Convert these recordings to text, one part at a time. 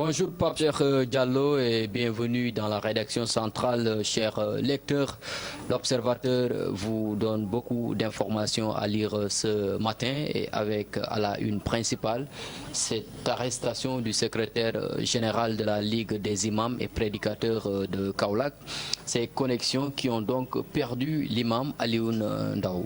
Bonjour Pape Diallo et bienvenue dans la rédaction centrale, chers lecteurs. L'Observateur vous donne beaucoup d'informations à lire ce matin et avec à la une principale cette arrestation du secrétaire général de la Ligue des imams et prédicateurs de Kaolack. Ces connexions qui ont donc perdu l'imam Alioune Ndao.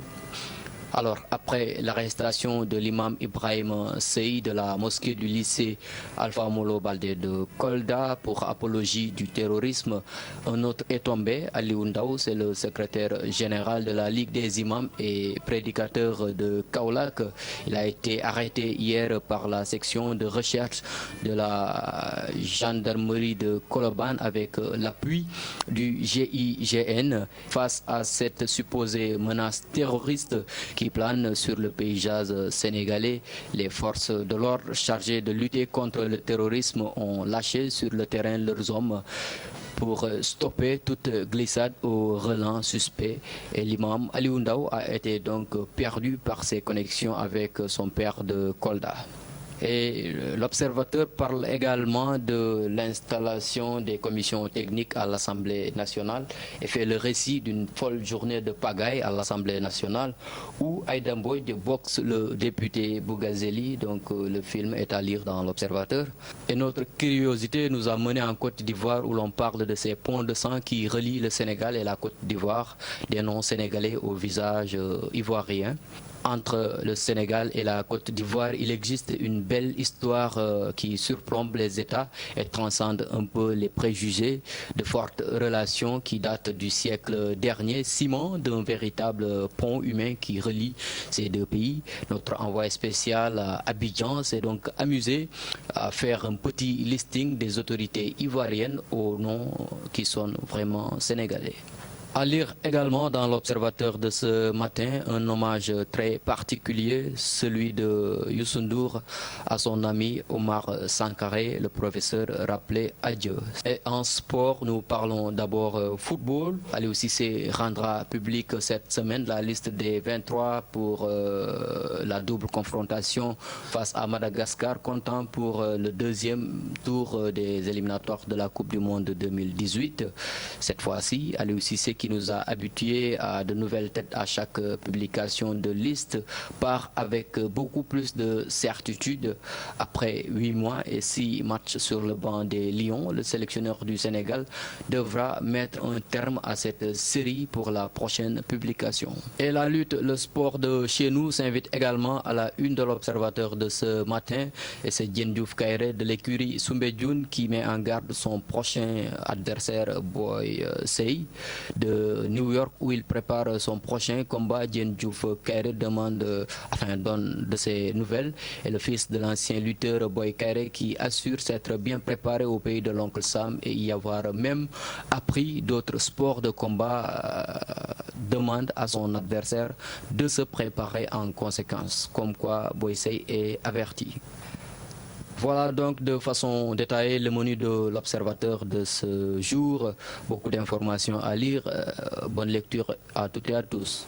Alors, après l'arrestation de l'imam Ibrahim Sey de la mosquée du lycée Alpha Molo Baldé de Kolda pour apologie du terrorisme, un autre est tombé. Alioune Ndao, c'est le secrétaire général de la Ligue des imams et prédicateurs de Kaolack. Il a été arrêté hier par la section de recherche de la gendarmerie de Colobane avec l'appui du GIGN face à cette supposée menace terroriste qui plane sur le paysage sénégalais. Les forces de l'ordre chargées de lutter contre le terrorisme ont lâché sur le terrain leurs hommes pour stopper toute glissade au relent suspect. Et l'imam Alioune Ndao a été donc perdu par ses connexions avec son père de Kolda. Et l'Observateur parle également de l'installation des commissions techniques à l'Assemblée nationale et fait le récit d'une folle journée de pagaille à l'Assemblée nationale où Aïda Mbodj boxe le député Bougazeli. Donc le film est à lire dans l'Observateur. Et notre curiosité nous a mené en Côte d'Ivoire où l'on parle de ces ponts de sang qui relient le Sénégal et la Côte d'Ivoire, des noms sénégalais au visage ivoirien. Entre le Sénégal et la Côte d'Ivoire, il existe une belle histoire qui surplombe les États et transcende un peu les préjugés, de fortes relations qui datent du siècle dernier, ciment d'un véritable pont humain qui relie ces deux pays. Notre envoyé spécial à Abidjan s'est donc amusé à faire un petit listing des autorités ivoiriennes aux noms qui sont vraiment sénégalais. À lire également dans l'Observateur de ce matin un hommage très particulier, celui de Youssou N'Dour à son ami Omar Sankaré, le professeur rappelé adieu. Et en sport, nous parlons d'abord football. Aliou Cissé rendra publique cette semaine la liste des 23 pour la double confrontation face à Madagascar, comptant pour le deuxième tour des éliminatoires de la Coupe du Monde 2018. Cette fois-ci, Aliou Cissé qui nous a habitués à de nouvelles têtes à chaque publication de liste, part avec beaucoup plus de certitude. Après 8 mois et 6 matchs sur le banc des Lions, le sélectionneur du Sénégal devra mettre un terme à cette série pour la prochaine publication. Et la lutte, le sport de chez nous s'invite également à la une de l'Observateur de ce matin, et c'est Diène Diouf Kaïré de l'écurie Soumbédioune qui met en garde son prochain adversaire Boy Sey de New York où il prépare son prochain combat. Diène Diouf Kaïré donne de ses nouvelles, et le fils de l'ancien lutteur Boy Kaïré qui assure s'être bien préparé au pays de l'oncle Sam et y avoir même appris d'autres sports de combat, demande à son adversaire de se préparer en conséquence, comme quoi Boy Sey est averti. Voilà donc de façon détaillée le menu de l'Observateur de ce jour. Beaucoup d'informations à lire. Bonne lecture à toutes et à tous.